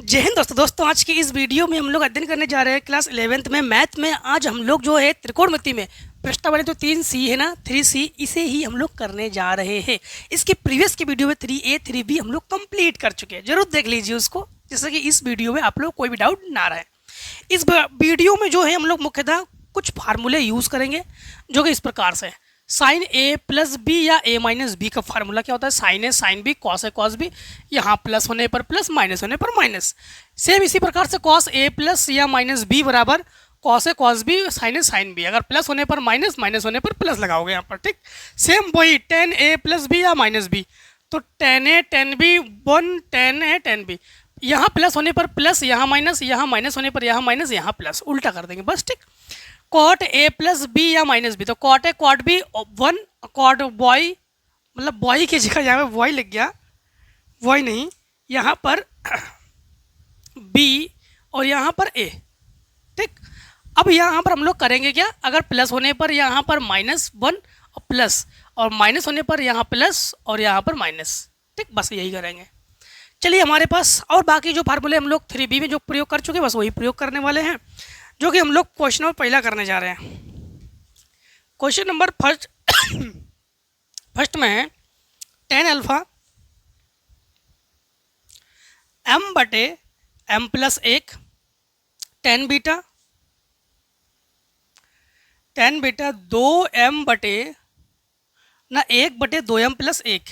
जय हिंद दोस्तों आज की इस वीडियो में हम लोग अध्ययन करने जा रहे हैं क्लास 11th में मैथ में। आज हम लोग जो है त्रिकोणमिति में प्रश्नावली तो 3C है ना, 3C, इसे ही हम लोग करने जा रहे हैं। इसके प्रीवियस की वीडियो में 3A 3B हम लोग कंप्लीट कर चुके हैं, जरूर देख लीजिए उसको, जिससे कि इस वीडियो में आप लोग कोई भी डाउट ना रहे। इस वीडियो में जो है हम लोग मुख्यतः कुछ फार्मूले यूज़ करेंगे जो कि इस प्रकार से है। साइन ए प्लस बी या ए माइनस बी का फार्मूला क्या होता है? Sine A sine B, cos A cos B, यहाँ प्लस होने पर प्लस, माइनस होने पर माइनस। सेम इसी प्रकार से कॉस ए प्लस या माइनस बी बराबर cos A cos B, sine A sine B. अगर प्लस होने पर माइनस, माइनस होने पर प्लस लगाओगे यहाँ पर, ठीक। सेम वही टेन ए प्लस बी या माइनस बी, तो ten A tan B one, ten A tan B. यहाँ प्लस होने पर प्लस, यहाँ माइनस, यहाँ माइनस होने पर यहाँ माइनस, यहाँ प्लस, उल्टा कर देंगे बस, ठीक। कॉट ए प्लस बी या माइनस बी, तो cot A cot B one, cot boy मतलब बॉय की जगह यहाँ पे बॉय लग गया, बॉय नहीं, यहाँ पर बी और यहाँ पर ए, ठीक। अब यहाँ पर हम लोग करेंगे क्या? अगर प्लस होने पर यहाँ पर माइनस वन और प्लस, और माइनस होने पर यहाँ प्लस और यहाँ पर माइनस, ठीक। बस यही करेंगे। चलिए, हमारे पास और बाकी जो फार्मूले हम लोग 3B में जो प्रयोग कर चुके हैं, बस वही प्रयोग करने वाले हैं, जो कि हम लोग क्वेश्चन नंबर पहला करने जा रहे हैं। क्वेश्चन नंबर फर्स्ट में है टेन अल्फा एम बटे एम प्लस एक, टेन बीटा दो एम बटे ना एक बटे दो एम प्लस एक,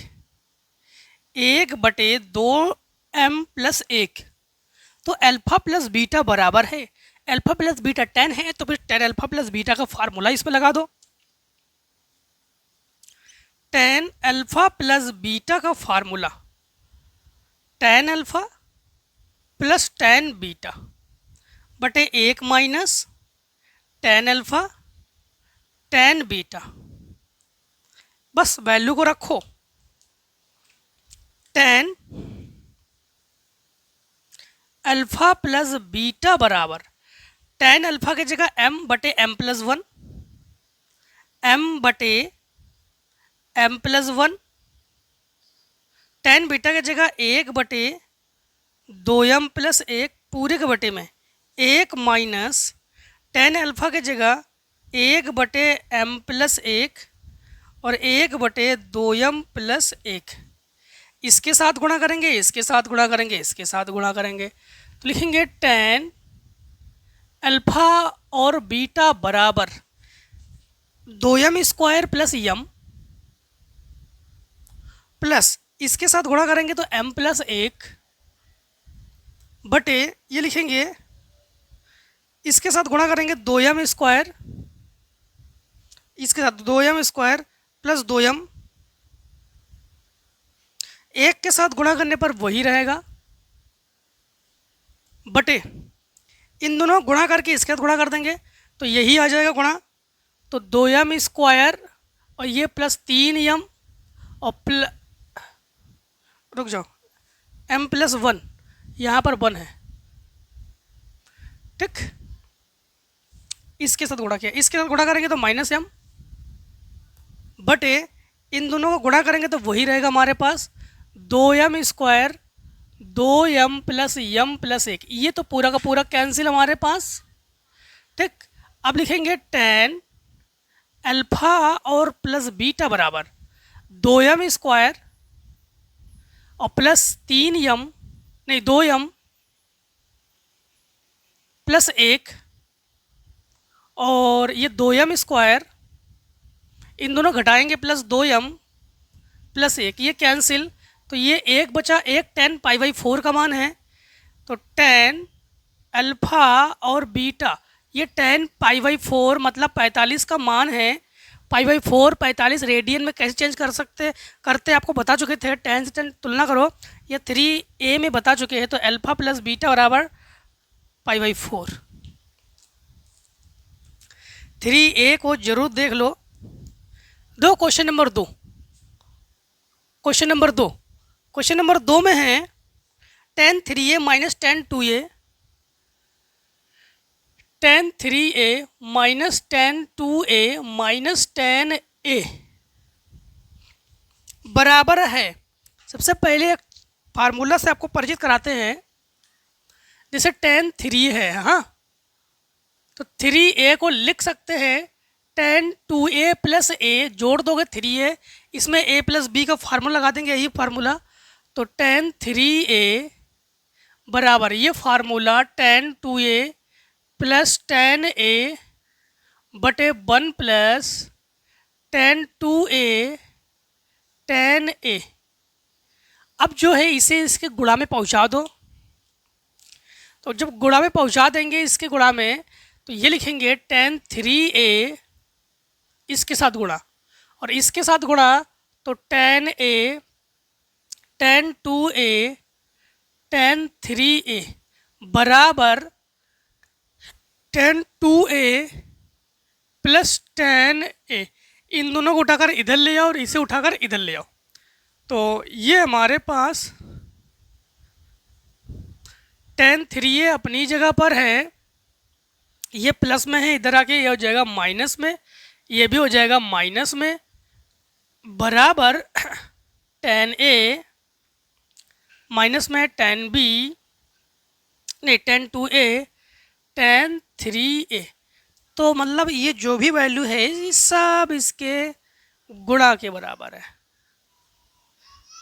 एक बटे दो एम प्लस एक। तो अल्फा प्लस बीटा बराबर है, अल्फा प्लस बीटा 10 है, तो फिर 10 अल्फा प्लस बीटा का फार्मूला इसमें लगा दो। 10 अल्फा प्लस बीटा का फार्मूला 10 अल्फा प्लस 10 बीटा बटे एक माइनस 10 अल्फा 10 बीटा। बस वैल्यू को रखो। 10 अल्फा प्लस बीटा बराबर 10 अल्फा की जगह m बटे m प्लस वन, m बटे m प्लस वन, 10 बीटा की जगह एक बटे दो m प्लस एक, पूरे के बटे में एक माइनस 10 अल्फा की जगह एक बटे m प्लस एक और एक बटे दो m प्लस एक। इसके साथ गुणा करेंगे, इसके साथ गुणा करेंगे, इसके साथ गुणा करेंगे, तो लिखेंगे 10 अल्फा और बीटा बराबर दो एम स्क्वायर प्लस यम, प्लस इसके साथ गुणा करेंगे तो m प्लस एक बटे, ये लिखेंगे इसके साथ गुणा करेंगे दो एम स्क्वायर, इसके साथ दो एम स्क्वायर प्लस दो एम, एक के साथ गुणा करने पर वही रहेगा, बटे इन दोनों गुणा करके इसके साथ गुणा कर देंगे तो यही आ जाएगा गुणा, तो दो एम स्क्वायर और ये प्लस तीन एम और रुक जाओ, m प्लस वन, यहाँ पर वन है, ठीक। इसके साथ गुणा किया, इसके साथ गुणा करेंगे तो माइनस m बटे इन दोनों को गुणा करेंगे तो वही रहेगा हमारे पास दो एम स्क्वायर दो एम प्लस एक। ये तो पूरा का पूरा कैंसिल हमारे पास, ठीक। अब लिखेंगे 10 अल्फा और प्लस बीटा बराबर दो एम स्क्वायर और प्लस तीन एम, नहीं दो एम प्लस एक, और ये दो एम स्क्वायर, इन दोनों घटाएंगे प्लस दो एम प्लस एक, ये कैंसिल, तो ये एक बचा एक, 10 पाई बाई 4 का मान है, तो 10 अल्फा और बीटा, ये 10 पाई बाई 4 मतलब 45 का मान है। पाई बाई 4 45 रेडियन में कैसे चेंज कर सकते करते आपको बता चुके थे, 10 से 10 तुलना करो, ये 3A में बता चुके हैं, तो अल्फा प्लस बीटा बराबर पाई बाई 4। 3A को जरूर देख लो। क्वेश्चन नंबर दो में है tan 3A minus tan 2A, tan 3A minus tan 2A minus tan A बराबर है। सबसे पहले एक फार्मूला से आपको परिचित कराते हैं, जैसे tan 3 है, हाँ, तो 3a को लिख सकते हैं tan 2a प्लस a, जोड़ दोगे 3a, इसमें a प्लस b का फार्मूला लगा देंगे, यही फार्मूला, तो tan 3a बराबर ये formula tan 2a plus tan a बटे 1 plus tan 2a tan a। अब जो है इसे इसके गुणा में पहुंचा दो, तो जब गुणा में पहुंचा देंगे इसके गुणा में, तो ये लिखेंगे tan 3a इसके साथ गुणा और इसके साथ गुणा, तो tan a tan 2a tan 3a बराबर tan 2a plus tan a। इन दोनों को उठाकर इधर ले आओ और इसे उठाकर इधर ले आओ, तो ये हमारे पास tan 3a अपनी जगह पर है, ये प्लस में है, इधर आके ये हो जाएगा माइनस में, ये भी हो जाएगा माइनस में, बराबर tan a माइनस में tan b, नहीं tan 2a tan 3a। तो मतलब ये जो भी वैल्यू है ये सब इसके गुणा के बराबर है,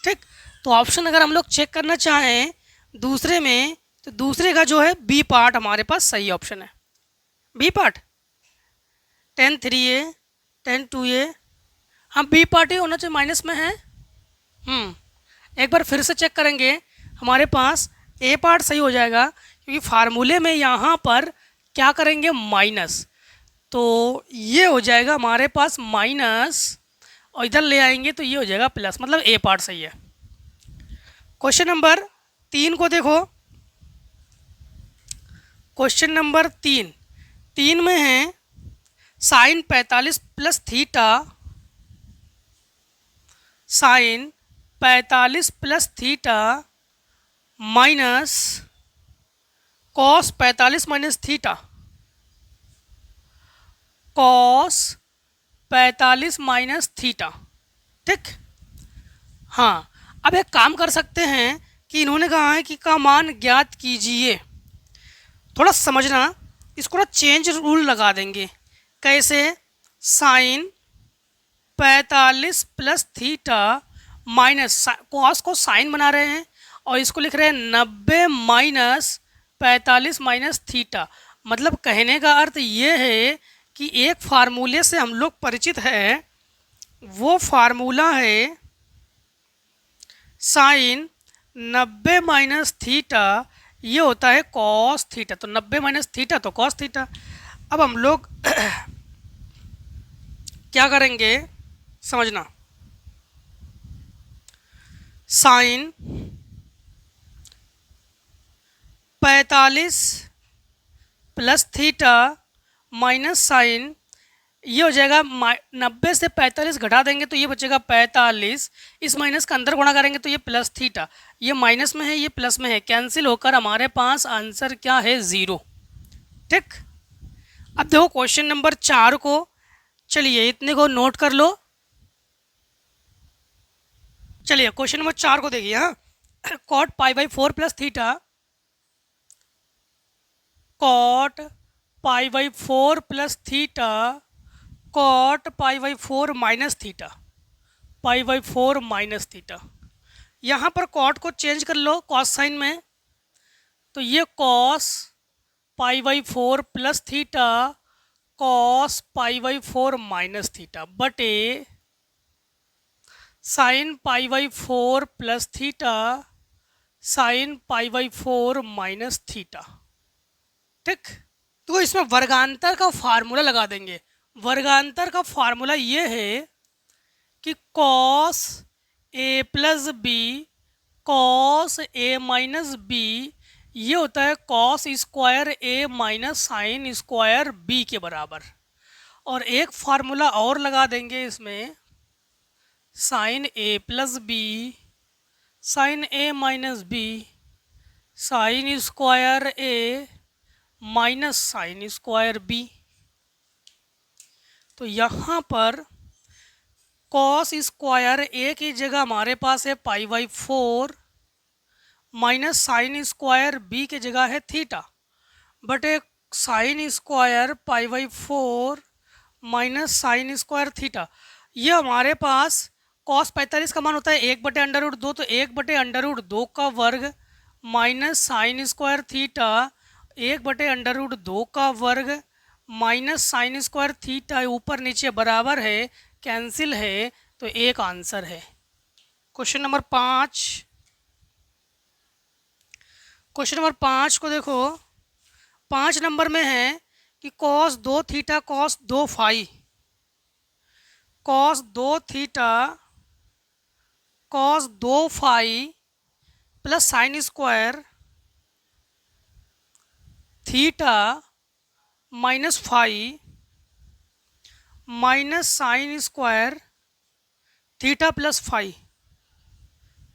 ठीक। तो ऑप्शन अगर हम लोग चेक करना चाहें दूसरे में, तो दूसरे का जो है बी पार्ट हमारे पास सही ऑप्शन है, B part tan 3a tan 2a, हाँ बी पार्ट ही होना चाहिए, माइनस में है। एक बार फिर से चेक करेंगे, हमारे पास ए पार्ट सही हो जाएगा, क्योंकि फार्मूले में यहाँ पर क्या करेंगे माइनस, तो ये हो जाएगा हमारे पास माइनस, और इधर ले आएंगे तो ये हो जाएगा प्लस, मतलब ए पार्ट सही है। क्वेश्चन नंबर 3 को देखो, क्वेश्चन नंबर 3 में है sine 45 plus theta, sine 45 plus theta minus cos 45 minus theta, cos 45 minus theta, ठीक। हाँ, अब एक काम कर सकते हैं कि इन्होंने कहा है कि का मान ज्ञात कीजिए, थोड़ा समझना, इसको ना चेंज रूल लगा देंगे। कैसे? Sine 45 plus theta minus, cos को साइन बना रहे हैं और इसको लिख रहे हैं 90 माइनस 45 माइनस थीटा। मतलब कहने का अर्थ ये है कि एक फार्मूले से हम लोग परिचित हैं, वो फार्मूला है साइन 90 माइनस थीटा, ये होता है कॉस थीटा। तो 90 माइनस थीटा तो कॉस थीटा। अब हम लोग क्या करेंगे समझना, sine 45 plus theta minus sine, ये हो जाएगा 90 से 45 घटा देंगे तो ये बचेगा 45, इस माइनस का अंदर गुणा करेंगे तो ये प्लस थीटा, ये माइनस में है ये प्लस में है, कैंसिल होकर हमारे पास आंसर क्या है 0, ठीक। अब देखो क्वेश्चन नंबर 4 को, चलिए इतने को नोट कर लो। चलिए क्वेश्चन नंबर 4 को देखिए, हाँ, cot pi by 4 plus theta, cot pi by 4 plus theta, cot pi by 4 minus theta, pi by 4 minus theta. यहाँ पर कॉट को चेंज कर लो कॉस साइन में, तो ये cos pi by 4 plus theta cos pi by 4 minus theta बटे sine pi by 4 plus theta sine pi by 4 minus theta, ठीक। तो इसमें वर्गांतर का फार्मूला लगा देंगे। वर्गांतर का फार्मूला ये है कि cos A plus B cos A minus B, ये होता है cos square A minus sine square B के बराबर। और एक फार्मूला और लगा देंगे इसमें, sign A plus B sine A minus B sine square A minus sine square B. तो यहाँ पर कॉस स्क्वायर ए की जगह हमारे पास है pi by 4 minus sine square B के जगह है थीटा बटे sine square pi by 4 minus sine square theta. ये हमारे पास कॉस 45 का मान होता है 1/√2, तो 1/√2 का वर्ग माइनस साइन स्क्वायर थीटा 1/√2 का वर्ग माइनस साइन स्क्वायर थीटा ऊपर नीचे बराबर है, कैंसिल है, तो एक आंसर है। क्वेश्चन नंबर 5, क्वेश्चन नंबर 5 को देखो, 5 नंबर में है कि cos 2 theta cos 2 phi, cos 2 theta cos 2 phi plus sine square theta minus phi minus sine square theta plus phi,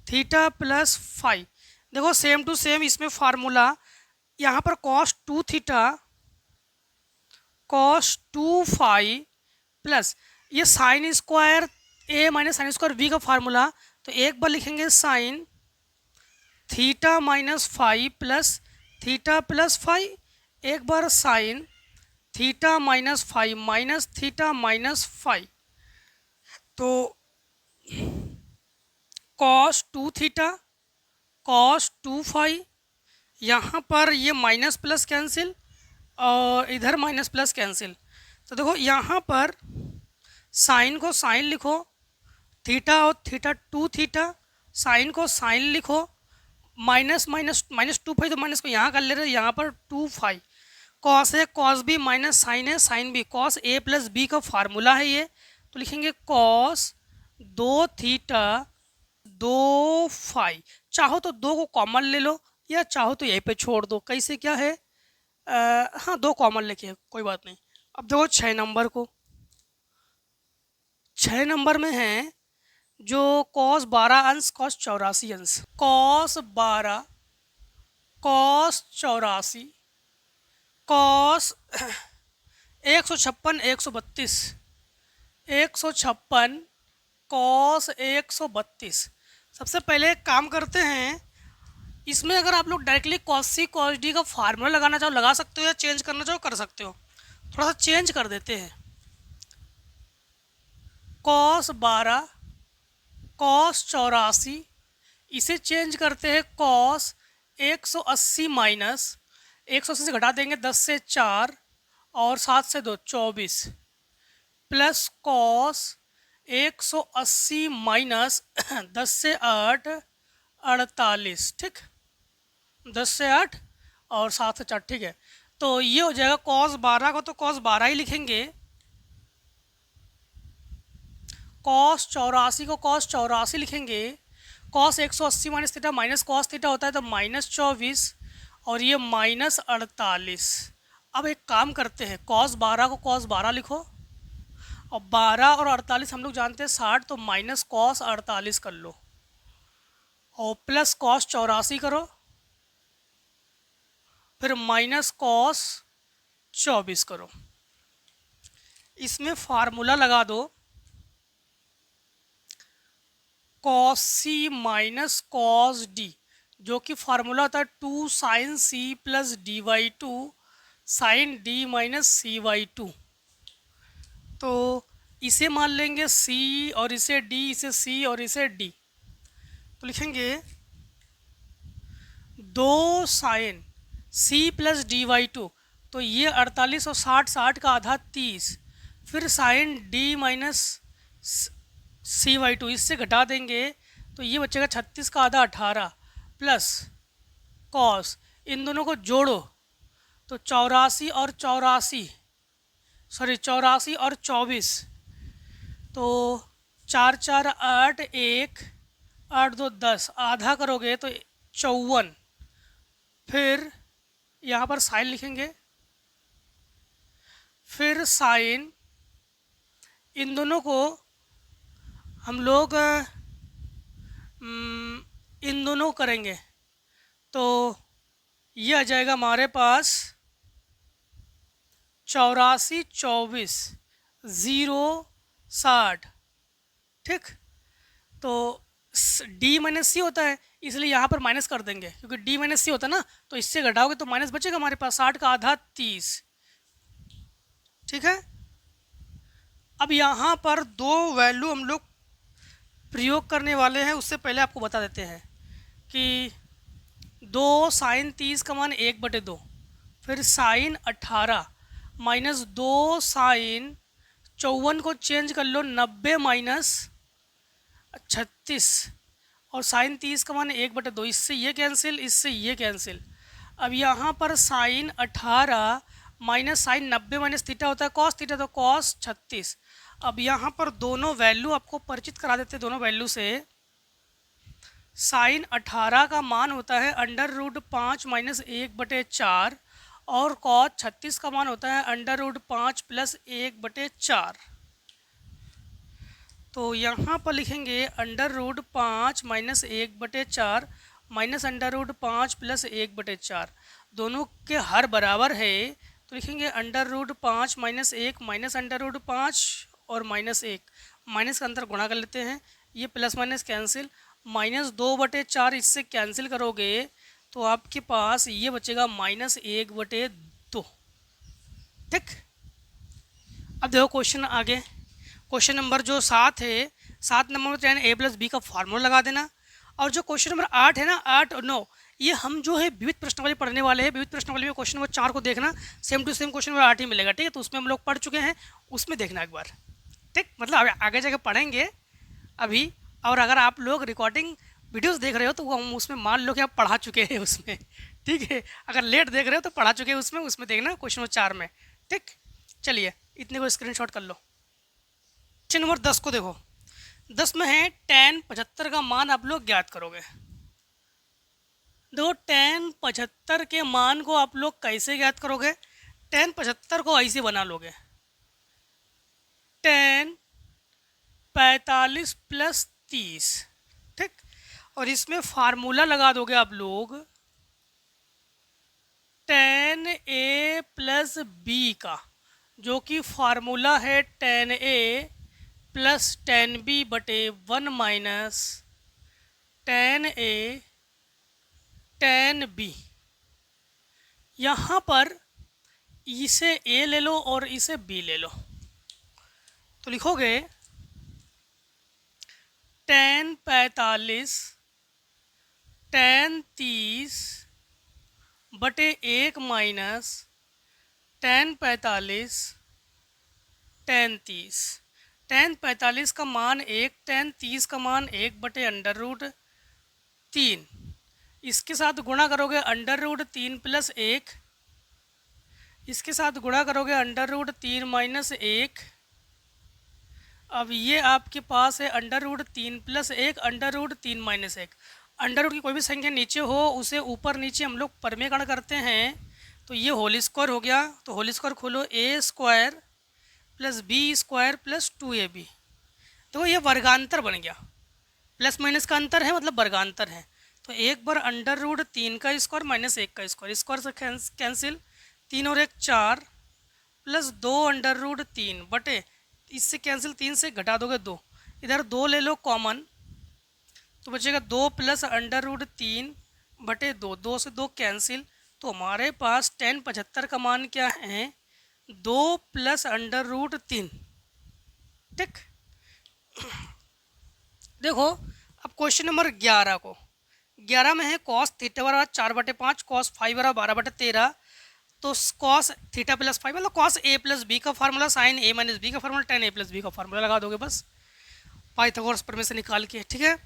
theta plus phi. देखो सेम टू सेम इसमें formula, यहाँ पर cos 2 theta cos 2 phi plus ये sine square A minus sine square B का formula, तो एक बार लिखेंगे sine theta minus phi plus theta plus phi, एक बार sign theta minus phi minus theta minus phi, तो कॉस 2 थीटा कॉस 2 फाई, यहाँ पर ये माइनस प्लस कैंसिल और इधर माइनस प्लस कैंसिल। तो देखो यहाँ पर साइन को साइन लिखो, थीटा और थीटा 2 थीटा, साइन को साइन लिखो, माइनस माइनस माइनस 2 फाई, तो माइनस को यहाँ कर ले रहे हैं, यहाँ पर 2 फाई, कॉस है कॉस बी माइनस साइन है sign B, cos A plus B का फार्मूला है ये, तो लिखेंगे कॉस 2 थीटा 2 फाई। चाहो तो 2 को कॉमन ले लो या चाहो तो यहीं पे छोड़ दो, कैसे क्या है, हाँ 2 कॉमन लेके कोई बात नहीं। अब देखो 6 नंबर को, 6 नंबर में है जो कॉस 12 अंश कॉस 84 अंश, कॉस 12 कॉस 84 कॉस 156 132 156 कॉस 132। सबसे पहले एक काम करते हैं, इसमें अगर आप लोग डायरेक्टली कॉस सी कॉस डी का फार्मूला लगाना चाहो लगा सकते हो या चेंज करना चाहो कर सकते हो। थोड़ा सा चेंज कर देते हैं, कॉस 12 कॉस 84 इसे चेंज करते हैं कॉस 180 माइनस 180 से घटा देंगे 10 से 4 और 7 से 2 24 प्लस कॉस 180 माइनस 10 से 8 48, ठीक, 10 से 8 और 7 से 4, ठीक है। तो ये हो जाएगा कॉस 12 को तो कॉस 12 ही लिखेंगे, कॉस 84 को कॉस 84 लिखेंगे, cos 180 minus theta minus cos theta होता है तो माइनस 24 और ये माइनस 48। अब एक काम करते हैं, कॉस 12 को कॉस 12 लिखो और 12 और 48 हम लोग जानते हैं 60, तो माइनस कॉस 48 कर लो और प्लस कॉस 84 करो, फिर माइनस कॉस 24 करो। इसमें फार्मूला लगा दो, cos C minus cos D, जो कि फार्मूला होता है 2 sine C plus D by 2 sine D minus C by 2। तो इसे मान लेंगे सी और इसे डी, इसे सी और इसे डी, तो लिखेंगे 2 sine C plus D by 2, तो ये 48 और 60, 60 का आधा 30, फिर sine D minus C by 2 इससे घटा देंगे तो ये बचेगा 36 का आधा 18 प्लस कॉस, इन दोनों को जोड़ो तो 84 और 24, तो 4 4 8 1 8 2 10, आधा करोगे तो 54, फिर यहाँ पर साइन लिखेंगे, फिर साइन, इन दोनों को हम लोग इन दोनों करेंगे तो ये आ जाएगा हमारे पास 84 24 0 60, ठीक। तो डी माइनस सी होता है, इसलिए यहाँ पर माइनस कर देंगे क्योंकि डी माइनस सी होता है ना, तो इससे घटाओगे तो माइनस बचेगा हमारे पास 60 का आधा 30। ठीक है, अब यहाँ पर दो वैल्यू हम लोग प्रयोग करने वाले हैं, उससे पहले आपको बता देते हैं कि 2 sin 30 का मान 1/2, फिर sin 18 माइनस 2 sin 54 को चेंज कर लो 90 माइनस 36 और sin 30 का मान 1/2, इससे ये कैंसिल, इससे ये कैंसिल। अब यहाँ पर sin 18 minus sin 90 minus theta होता है cos थीटा, तो cos 36। अब यहाँ पर दोनों वैल्यू आपको परिचित करा देते हैं, दोनों वैल्यू से। sin 18 का मान होता है √5 माइनस 1/4 और cos 36 का मान होता है √5 प्लस 1/4। तो यहाँ पर लिखेंगे √5 माइनस 1/4 माइनस √5 प्लस 1/4, दोनों के हर बराबर है, तो लिखेंगे √5 माइनस 1 माइनस √5 और माइनस 1, माइनस का अंतर गुणा कर लेते हैं, ये प्लस माइनस कैंसिल, -2/4 इससे कैंसिल करोगे तो आपके पास ये बचेगा -1/2। ठीक, अब देखो क्वेश्चन आगे, क्वेश्चन नंबर जो 7 है, 7 नंबर में tan a प्लस बी का फार्मूला लगा देना। और जो क्वेश्चन नंबर 8 है ना, 8 और 9, ये हम जो है विविध प्रश्नावली पढ़ने वाले हैं। विविध प्रश्नावली में क्वेश्चन नंबर 4 को देखना, same to same question number 8 ही मिलेगा। ठीक है, तो उसमें हम लोग पढ़ चुके हैं, उसमें देखना एक बार। ठीक, मतलब आगे जाके पढ़ेंगे अभी, और अगर आप लोग रिकॉर्डिंग वीडियोस देख रहे हो तो हम उसमें मान लो कि आप पढ़ा चुके हैं उसमें। ठीक है, अगर लेट देख रहे हो तो पढ़ा चुके हैं उसमें देखना क्वेश्चन नंबर 4 में। ठीक, चलिए इतने को स्क्रीनशॉट कर लो। क्वेश्चन नंबर 10 को देखो, 10 में है tan 75 का मान आप लोग ज्ञात करोगे। देखो tan 75 के मान को आप लोग कैसे ज्ञात करोगे, tan 75 को ऐसे बना लोगे, tan 45 प्लस 30। ठीक, और इसमें फार्मूला लगा दोगे आप लोग tan a प्लस बी का, जो कि फार्मूला है tan a plus tan b बटे 1 minus tan a tan b। यहाँ पर इसे a ले लो और इसे b ले लो, तो लिखोगे tan 45 tan 30 बटे 1 माइनस tan 45 tan 30। tan 45 का मान 1, tan 30 का मान 1/√3, इसके साथ गुणा करोगे √3 प्लस 1, इसके साथ गुणा करोगे √3 माइनस 1। अब ये आपके पास है √3 प्लस 1 √3 माइनस 1। अंडर की कोई भी संख्या नीचे हो उसे ऊपर नीचे हम लोग परमेकरण करते हैं, तो ये होल स्क्वायर हो गया, तो होल स्क्वायर खोलो a² plus b² plus 2ab। तो ये वर्गांतर बन गया, प्लस माइनस का अंतर है मतलब वर्गांतर है। तो एक बार √3 का स्क्वायर माइनस 1 का स्क्वायर, स्क्वायर से कैंसिल, 3 और 1 4 प्लस 2 √3 बटे, इससे कैंसिल 3 से घटा दोगे 2, इधर 2 ले लो कॉमन, तो बचेगा 2 प्लस √3 बटे 2, 2 से 2 कैंसिल। तो हमारे पास tan 75 का मान क्या है, 2 प्लस √3। ठीक, देखो अब क्वेश्चन नंबर 11 को, 11 में है cos थीटा बराबर 4/5, cos फाई बराबर 12/13, तो cos थीटा प्लस फाई मतलब cos a प्लस बी का formula, sin a minus B का formula, tan a plus B का फार्मूला लगा दोगे बस पाइथागोरस प्रमेय से निकाल के। ठीक है,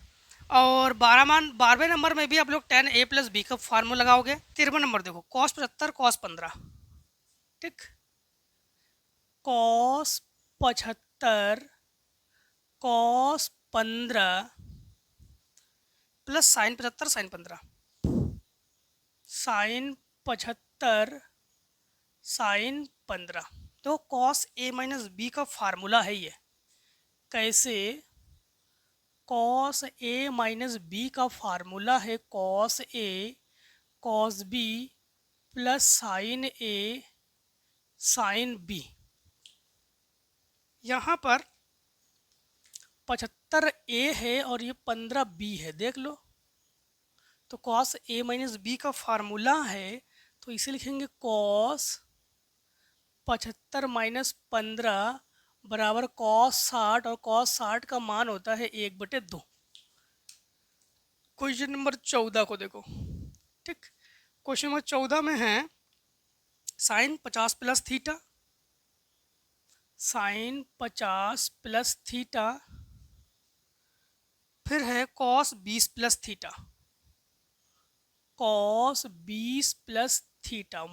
और 12वें नंबर में भी आप लोग tan a प्लस बी का फार्मूला लगाओगे। 13वां नंबर देखो, cos 75 cos 15। ठीक, cos 75 cos 15 plus sin 75 sin 15, sin 75 sin 15। तो cos a माइनस बी का फार्मूला है ये, कैसे, cos a माइनस बी का फार्मूला है cos a cos b plus sin a sin b। यहाँ पर 75A है और ये 15B है, देख लो। तो कॉस A माइनस बी का फार्मूला है, तो इसे लिखेंगे कॉस 75 माइनस 15 बराबर कॉस 60, और कॉस 60 का मान होता है 1/2। क्वेश्चन नंबर 14 को देखो। ठीक, क्वेश्चन नंबर 14 में है sine 50 plus theta, sine 50 plus theta, फिर है cos 20 plus theta, cos 20 plus theta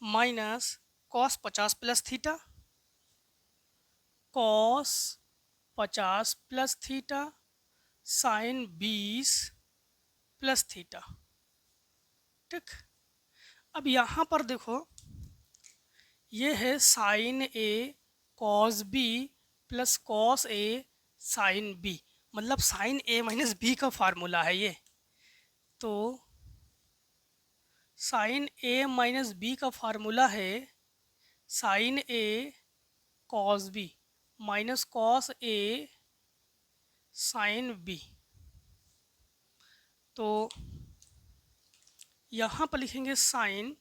minus cos 50 plus theta, cos 50 plus theta, sine 20 plus theta. ठीक, अब यहाँ पर देखो, ये है sine A cos B plus cos A sine B, मतलब साइन ए माइनस बी का फार्मूला है ये। तो साइन ए माइनस बी का फार्मूला है sine A cos B minus cos A sine B. तो यहाँ पर लिखेंगे साइन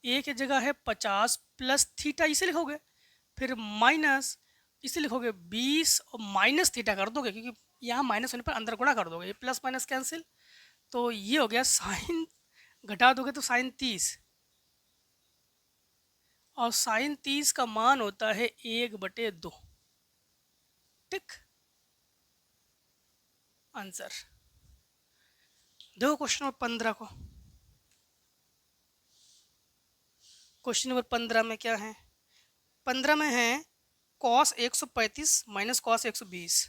ए की जगह है 50 प्लस थीटा, इसे लिखोगे, फिर माइनस इसे लिखोगे 20 और माइनस थीटा कर दोगे, क्योंकि यहाँ माइनस होने पर अंदर गुणा कर दोगे, ये प्लस माइनस कैंसिल। तो ये हो गया साइन, घटा दोगे तो साइन 30, और साइन 30 का मान होता है 1/2। ठीक, आंसर। देखो क्वेश्चन नंबर 15 को। क्वेश्चन नंबर 15 में क्या है? 15 में है cos 135 minus cos 120,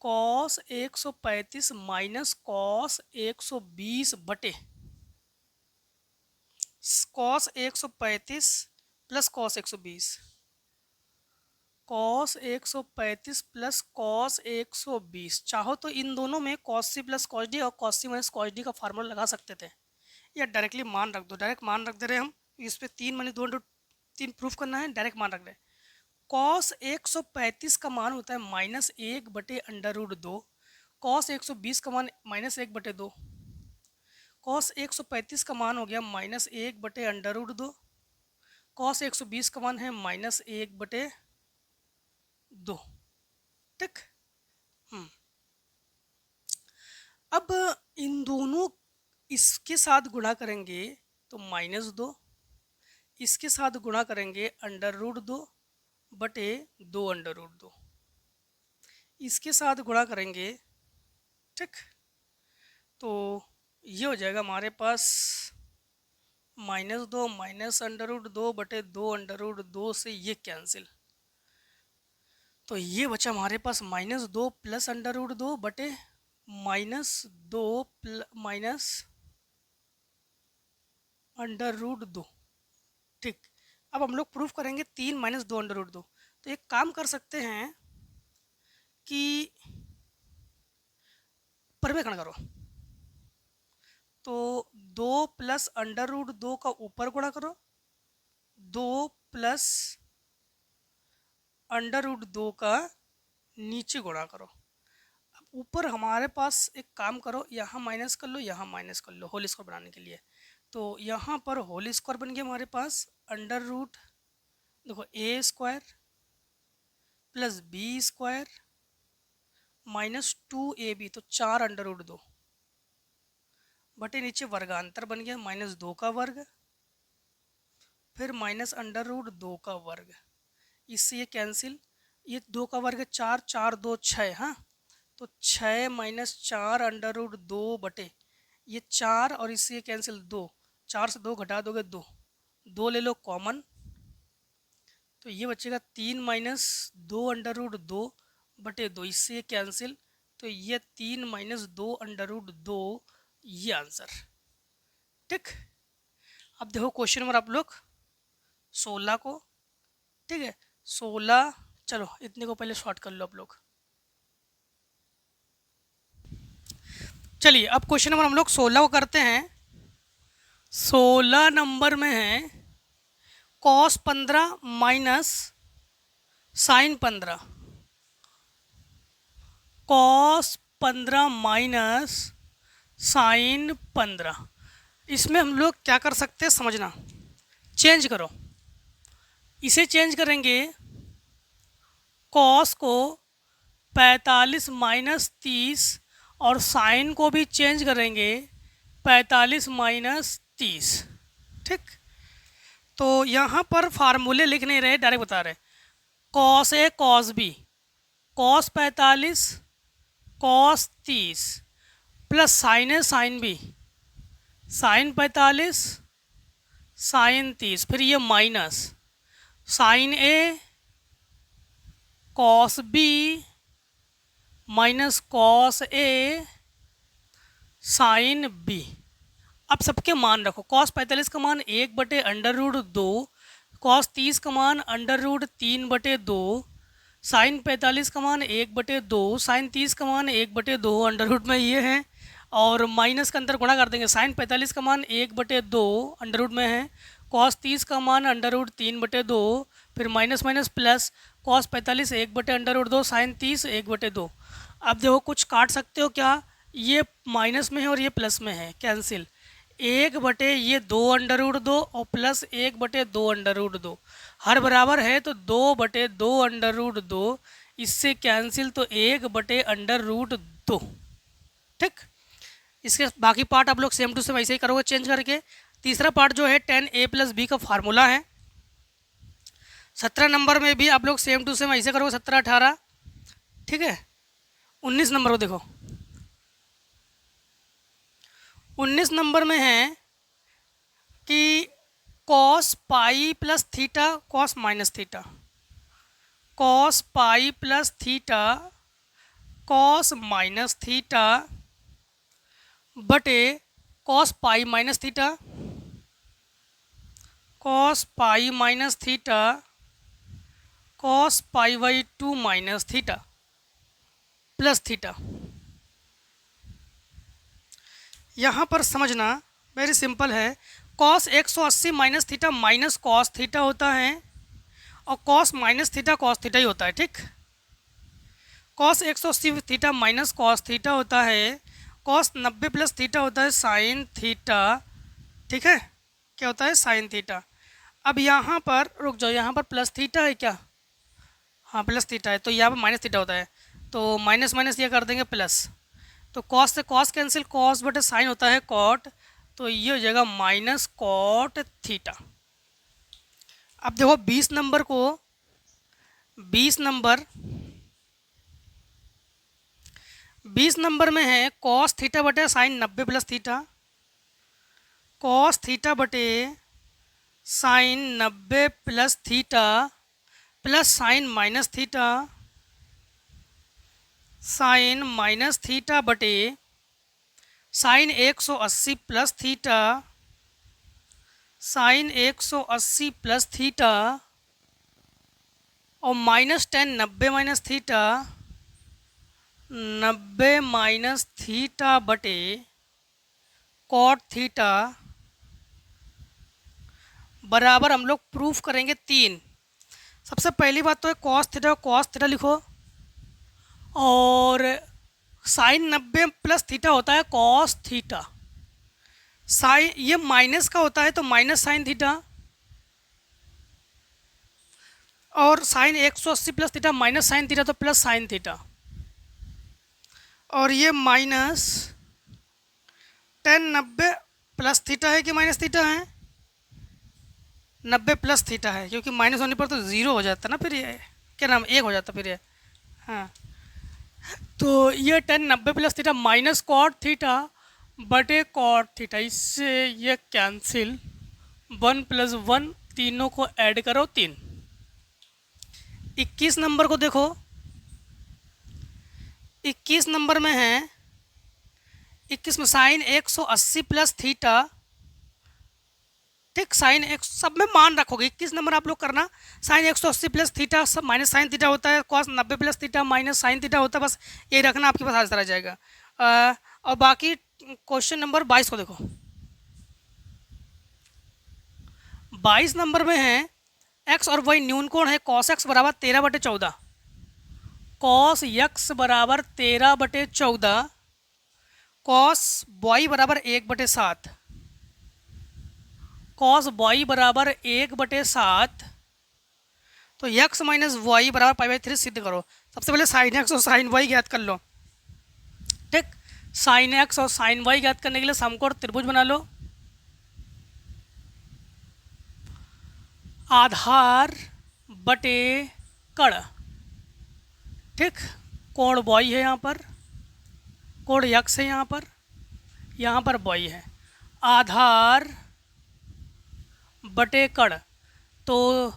cos 135 minus cos 120 बटे cos 135 plus cos 120, cos 135 plus cos 120। चाहो तो इन दोनों में cos C plus cos D और cos C minus cos D का फार्मूला लगा सकते थे, या डायरेक्टली मान रख दो। डायरेक्ट मान रख दे रहे हम, इस पर 3 माइनस 2/3 प्रूफ करना है, डायरेक्ट मान रख रहे। कॉस 135 का मान होता है -1/√2, कॉस 120 का मान -1/2, कॉस 135 का मान हो गया -1/√2, कॉस 120 का मान है -1/2। ठीक, अब इन दोनों इसके साथ गुणा करेंगे तो -2, इसके साथ गुणा करेंगे √2 बटे 2/2, इसके साथ गुणा करेंगे। ठीक, तो ये हो जाएगा हमारे पास -2 माइनस √2 बटे 2/2 से ये कैंसिल, तो ये बचा हमारे पास -2 प्लस √2 बटे -2 माइनस √2। ठीक, अब हम लोग प्रूफ करेंगे 3 माइनस 2/2। तो एक काम कर सकते हैं कि परिवेक्षण करो, तो 2 प्लस √2 का ऊपर गुणा करो, 2 प्लस √2 का नीचे गुणा करो। अब ऊपर हमारे पास एक काम करो, यहाँ माइनस कर लो, यहाँ माइनस कर लो होल स्क्वायर बनाने के लिए। तो यहाँ पर होल स्क्वायर बन गया हमारे पास √ देखो a² plus b² minus 2ab, तो 4/2 बटे नीचे वर्गांतर बन गया -2 का वर्ग, फिर -√2 का वर्ग, इससे ये कैंसिल, ये 2 का वर्ग 4, 4 2 6, हाँ, तो 6 माइनस 4/2 बटे ये 4, और इससे ये कैंसिल 2, 4 से 2 घटा दोगे 2, 2 ले लो कॉमन, तो ये बचेगा 3 माइनस 2/2 बटे 2, इससे ये कैंसिल, तो ये 3 माइनस 2/2, ये आंसर। ठीक, अब देखो क्वेश्चन नंबर आप लोग 16 को। ठीक है, 16, चलो इतने को पहले शॉर्ट कर लो आप लोग। चलिए अब क्वेश्चन नंबर हम लोग 16 को करते हैं। 16 नंबर में है cos 15 minus sine 15, cos 15 minus sine 15। इसमें हम लोग क्या कर सकते हैं समझना, चेंज करो, इसे चेंज करेंगे, कॉस को 45 माइनस 30 और साइन को भी चेंज करेंगे 45 माइनस 30। ठीक, तो यहाँ पर फार्मूले लिख नहीं रहे, डायरेक्ट बता रहे, cos A cos B, cos 45 cos 30 plus sine A sine B, sine 45 sine 30, फिर ये minus sine A cos B minus cos A sine B. अब सबके मान रखो, कॉस 45 का मान 1/√2, कॉस 30 का मान √3/2, साइन 45 का मान 1/2, साइन 30 का मान 1/2, अंडर रूट में ये है और माइनस का अंतर गुणा कर देंगे, साइन 45 का मान 1/2 अंडर रूट में है, कॉस 30 का मान √3/2, फिर minus minus plus, cos 45 1/√2, sine 30 1/2। अब देखो कुछ काट सकते हो क्या, ये माइनस में है और ये प्लस में है, कैंसिल, 1/2 और प्लस 1/2, हर बराबर है तो 2/2, इससे कैंसिल तो 1/√2। ठीक, इसके बाकी पार्ट आप लोग सेम टू सेम ऐसे ही करोगे चेंज करके। तीसरा पार्ट जो है tan a + b का फार्मूला है, 17 नंबर में भी आप लोग सेम टू सेम ऐसे करोगे, 17 18। ठीक है, 19 नंबर को देखो, 19 नंबर में है कि cos pi plus theta cos minus theta, cos pi plus theta cos minus theta बटे cos pi minus theta, cos pi minus theta cos π/2 minus theta plus theta. यहाँ पर समझना वेरी सिंपल है, cos 180 minus theta minus cos theta होता है और cos minus theta cos theta ही होता है। ठीक, cos 180 theta minus cos theta होता है, कॉस 90 प्लस थीटा होता है साइन थीटा। ठीक है, क्या होता है साइन थीटा। अब यहाँ पर रुक जाओ, यहाँ पर प्लस थीटा है क्या, हाँ प्लस थीटा है, तो यहाँ पर माइनस थीटा होता है, तो माइनस माइनस ये कर देंगे प्लस, तो कॉस से कॉस कैंसिल, कॉस बटे साइन होता है कॉट, तो ये हो जाएगा माइनस कॉट थीटा। अब देखो 20 नंबर को, 20 नंबर में है कॉस थीटा बटे sine 90 plus theta, cos theta बटे sine 90 plus theta plus sine minus theta, sine minus theta बटे sine 180 plus theta, sine 180 plus theta और minus 10 90 minus theta, 90 minus theta बटे कॉट थीटा बराबर हम लोग प्रूफ करेंगे 3। सबसे पहली बात तो है कॉस थीटा लिखो और साइन 90 प्लस थीटा होता है कॉस थीटा, साइन ये माइनस का होता है तो माइनस साइन थीटा और sine 180 plus theta minus sine theta तो प्लस साइन थीटा और ये माइनस 10 90 प्लस थीटा है कि माइनस थीटा है, 90 प्लस थीटा है क्योंकि माइनस होने पर तो ज़ीरो हो जाता ना, फिर ये क्या नाम 1 हो जाता फिर ये, हाँ तो ये 10 90 plus theta minus cot theta बटे कॉट थीटा, इससे ये कैंसिल, 1 + 1 तीनों को ऐड करो 3। 21 नंबर को देखो, 21 नंबर में है, 21 में साइन 180 प्लस थीटा। ठीक, साइन एक सब में मान रखोगे, 21 नंबर आप लोग करना, साइन 180 प्लस थीटा सब माइनस साइन थीटा होता है, cos 90 plus theta minus sine theta होता है, बस ये रखना, आपके पास आंसर आ जाएगा। और बाकी क्वेश्चन नंबर 22 को देखो, 22 नंबर में है एक्स और वाई न्यून कोण है, कॉस एक्स बराबर 13/14, कॉस यक्स बराबर 13/14, कॉस वाई बराबर 1/7, कॉस वाई बराबर 1/7, तो यक्स माइनस वाई बराबर पाई/3 सिद्ध करो। सबसे पहले साइन एक्स और साइन वाई ज्ञात कर लो। ठीक, साइन एक्स और साइन वाई ज्ञात करने के लिए समकोण त्रिभुज बना लो। आधार बटे कण, ठीक, कोण वाई है यहाँ पर, कोण यक्स है यहाँ पर वाई है। आधार बटे कण, तो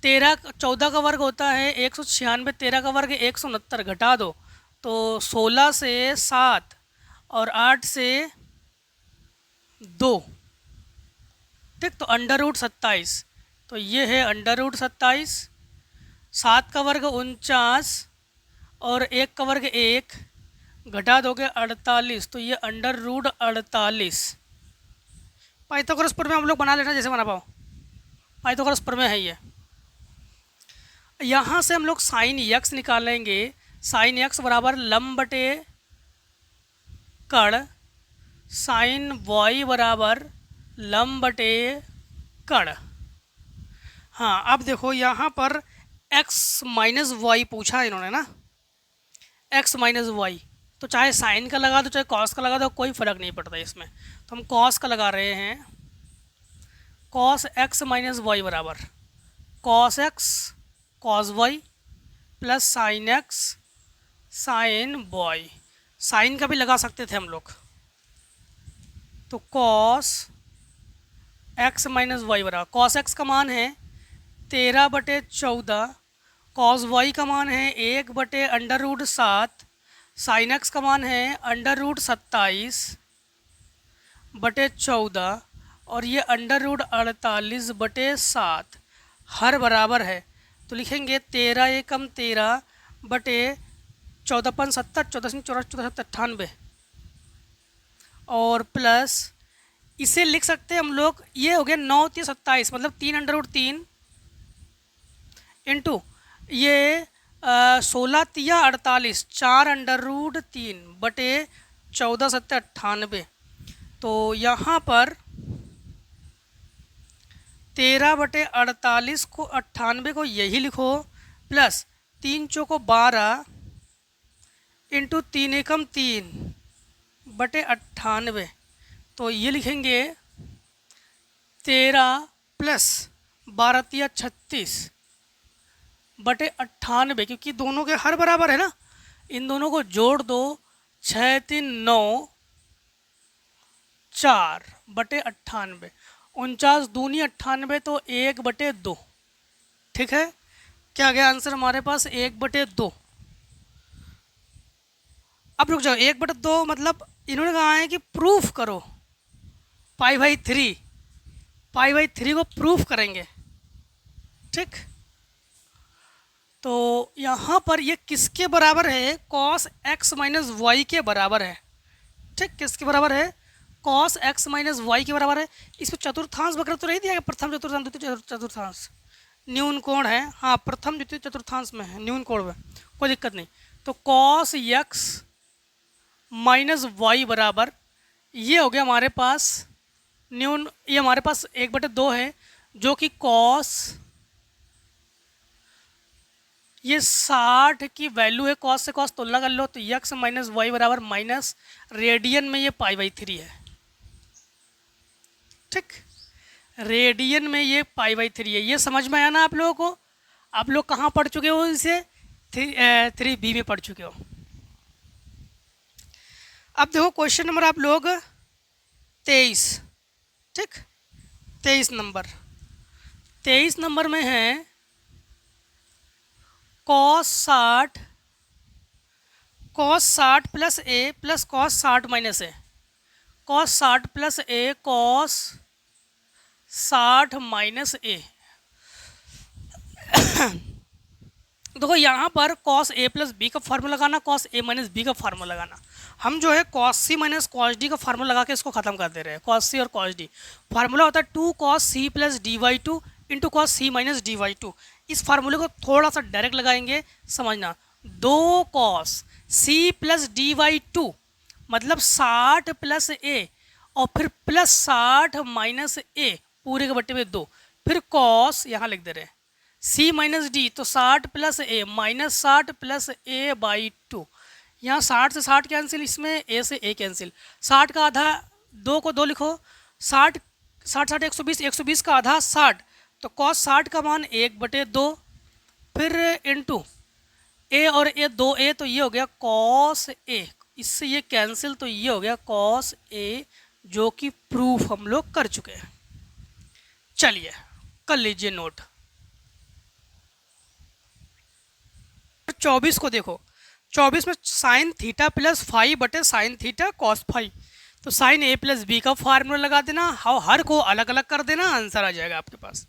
14 का वर्ग होता है 196, 13 का वर्ग 169, घटा दो तो 16 से 7 और 8 से 2, ठीक, तो √27, तो ये है √27, 7 का वर्ग 49 और 1 का वर्ग 1, घटा दोगे 48, तो ये √48। पाइथागोरस प्रमेय हम लोग बना लेना जैसे बना पाओ, पाइथागोरस प्रमेय है ये। यहाँ से हम लोग साइन यक्स निकालेंगे, साइन यक्स बराबर लंब बटे कण, साइन वाई बराबर लंब बटे कण। हाँ, अब देखो यहाँ पर x माइनस वाई पूछा इन्होंने ना, x माइनस वाई, तो चाहे साइन का लगा दो चाहे कॉस का लगा दो, कोई फ़र्क नहीं पड़ता इसमें, तो हम कॉस का लगा रहे हैं। कॉस x माइनस वाई बराबर cos x cos Y plus sine x sine Y, sine का भी लगा सकते थे हम लोग, तो कॉस x माइनस वाई बराबर कॉस x का मान है 13/14, कॉस वाई का मान है 1/√7, साइन x का मान है √27/14 और ये √48/7, हर बराबर है, तो लिखेंगे 13 एकम 13 बटे 14 70, 14 14 98 और प्लस इसे लिख सकते हैं हम लोग, ये हो गया 9 3 27, मतलब 3√3 इंटू ये 16 3 48, 4√3 बटे 14 7 98, तो यहाँ पर 13/48 को 98 को यही लिखो, प्लस 3 चौको 12 इंटू 3 एकम 3/98, तो ये लिखेंगे 13 प्लस 12 3 36/98, क्योंकि दोनों के हर बराबर है ना, इन दोनों को जोड़ दो, 6 3 9 4/98, 49 दूनी 98, तो 1/2, ठीक है, क्या गया आंसर हमारे पास 1/2। अब रुक जाओ, 1/2 मतलब इन्होंने कहा है कि प्रूफ करो, पाई/3 को प्रूफ करेंगे, ठीक, तो यहाँ पर ये किसके बराबर है, कॉस x माइनस वाई के बराबर है, ठीक, किसके बराबर है, कॉस x माइनस वाई के बराबर है। इसमें चतुर्थांश वगैरह तो नहीं दिया गया, प्रथम चतुर्थांश द्वितीय चतुर्थांश, न्यून कोण है, हाँ प्रथम द्वितीय चतुर्थांश में है, न्यून कोण में कोई दिक्कत नहीं, तो कॉस x माइनस वाई बराबर ये हो गया हमारे पास न्यून, ये हमारे पास 1/2 है, जो कि कॉस ये 60 की वैल्यू है, कॉस से कॉस तुलना कर लो, तो x माइनस वाई बराबर माइनस रेडियन में ये पाई/3 है, ठीक, रेडियन में ये पाई/3 है। ये समझ में आया ना आप लोगों को? आप लोग कहाँ पढ़ चुके हो इसे? 3B में पढ़ चुके हो। अब देखो क्वेश्चन नंबर आप लोग 23, ठीक, 23 नंबर में है cos 60 plus a plus cos 60 minus a, cos 60 plus a cos 60 minus a। देखो यहाँ पर cos a प्लस बी का फार्मूला लगाना, cos a माइनस बी का फार्मूला लगाना। हम जो है cos c minus cos d का फार्मूला लगा के इसको खत्म कर दे रहे हैं, cos c और cos d। फार्मूला होता है 2 cos c प्लस dy2 into cos C minus D by two. इस फार्मूले को थोड़ा सा डायरेक्ट लगाएंगे, समझना। 2 cos C plus D by two मतलब 60 प्लस ए, और फिर प्लस 60 माइनस ए पूरे के बट्टे में 2, फिर कॉस यहाँ लिख दे रहे हैं सी माइनस डी, तो 60 plus A minus 60 plus A by to. यहाँ 60 से 60 कैंसिल, इसमें ए से ए कैंसिल। 60 का आधा 2 को 2 लिखो, 60 60 60 120, 120 का आधा 60, तो कॉस 60 का मान 1/2, फिर इनटू ए और ए 2a, तो ये हो गया कॉस ए, इससे ये कैंसिल, तो ये हो गया कॉस ए, जो कि प्रूफ हम लोग कर चुके हैं। चलिए कर लीजिए नोट। 24 को देखो, 24 में साइन थीटा प्लस फाइव बटे साइन थीटा कॉस फाइव, तो साइन ए प्लस बी का फार्मूला लगा देना, हर को अलग अलग कर देना, आंसर आ जाएगा आपके पास।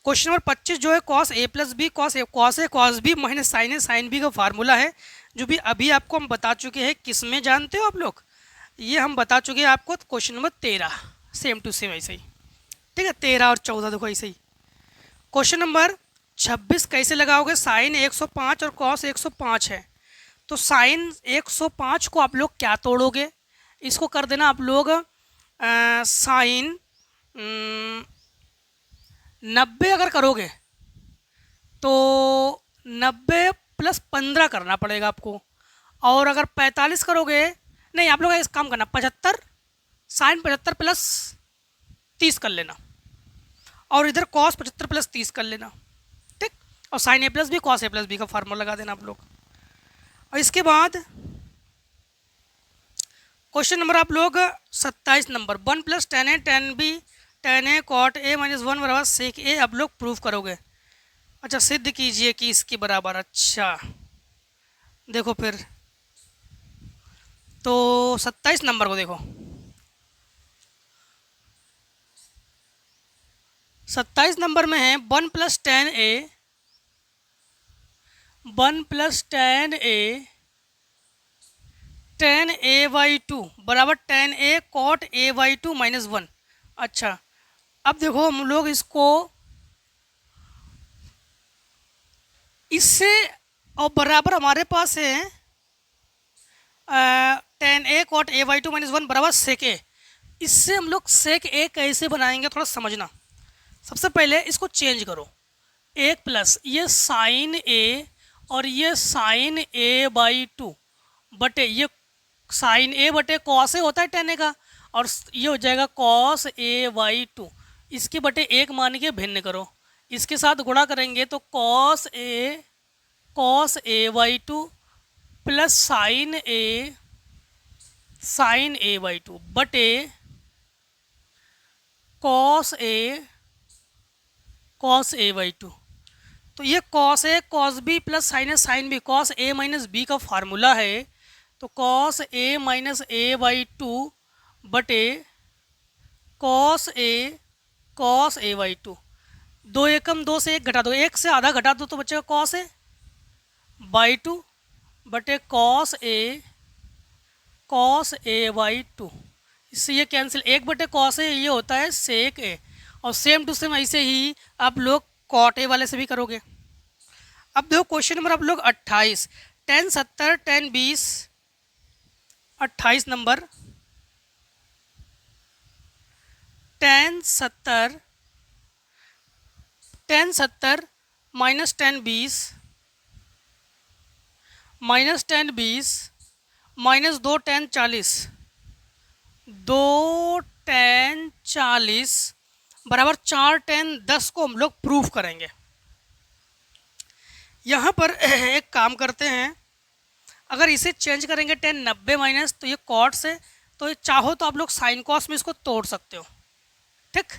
क्वेश्चन नंबर 25 जो है cos A plus B cos A cos B minus sine B का फार्मूला है, जो भी अभी आपको हम बता चुके हैं। किस में जानते हो आप लोग? ये हम बता चुके हैं आपको question number 13, same to same ऐसे ही, ठीक है। 13 और 14 देखो ऐसे ही। क्वेश्चन नंबर 26 कैसे लगाओगे? साइन 105 और कॉस 105 है, तो साइन 105 को आप लोग क्या तोड़ोगे? इसको कर देना आप लोग साइन 90 अगर करोगे तो 90 प्लस 15 करना पड़ेगा आपको, और अगर 45 करोगे, नहीं आप लोग इस काम करना 75, साइन 75 प्लस 30 कर लेना, और इधर कॉस 75 प्लस 30 कर लेना, ठीक। और sign A plus B cos A plus B का फार्मूला लगा देना आप लोग। और इसके बाद क्वेश्चन नंबर आप लोग 27 number 1 plus tan A tan B tan A cot A minus 1 बराबर सेक ए, आप लोग प्रूफ करोगे। अच्छा सिद्ध कीजिए कि इसके बराबर। अच्छा देखो फिर तो 27 नंबर को देखो, 27 नंबर में है 1 plus tan A 1 plus tan A by two बराबर tan A cot A by two minus 1। अच्छा अब देखो हम लोग इसको इससे और बराबर हमारे पास है tan A cot A by two minus 1 बराबर सेक ए। इससे हम लोग सेक ए कैसे बनाएंगे थोड़ा समझना। सबसे पहले इसको चेंज करो, 1 प्लस ये साइन ए और ये साइन ए बाई टू बटे ये साइन ए बटे कॉस ए होता है टेन ए का, और ये हो जाएगा कॉस ए बाई टू, इसके बटे 1 मान के भिन्न करो, इसके साथ गुणा करेंगे तो cos A by two plus sine A by two बटे कॉस ए बाई टू। तो ये cos A cos B plus sine B cos A minus B का फार्मूला है, तो cos A minus A by two बटे cos A by two. 2 एकम 2 से 1 घटा दो, 1 से आधा घटा दो तो बचेगा कॉस ए बाई टू बटे कॉस ए बाई टू। इससे ये कैंसिल, 1 बटे कॉस ए ये होता है सेक ए, और सेम टू सेम ऐसे ही आप लोग कॉट ए वाले से भी करोगे। अब देखो क्वेश्चन नंबर आप लोग 28 10 70 10 20 28 नंबर 10 70 माइनस 10 20 माइनस 10 20 माइनस 2 10 40 2 10 40 बराबर 4 10 10 को हम लोग प्रूफ करेंगे। यहाँ पर एक काम करते हैं, अगर इसे चेंज करेंगे 10 90 माइनस, तो ये कॉट से, तो चाहो तो आप लोग साइन कॉस में इसको तोड़ सकते हो, ठीक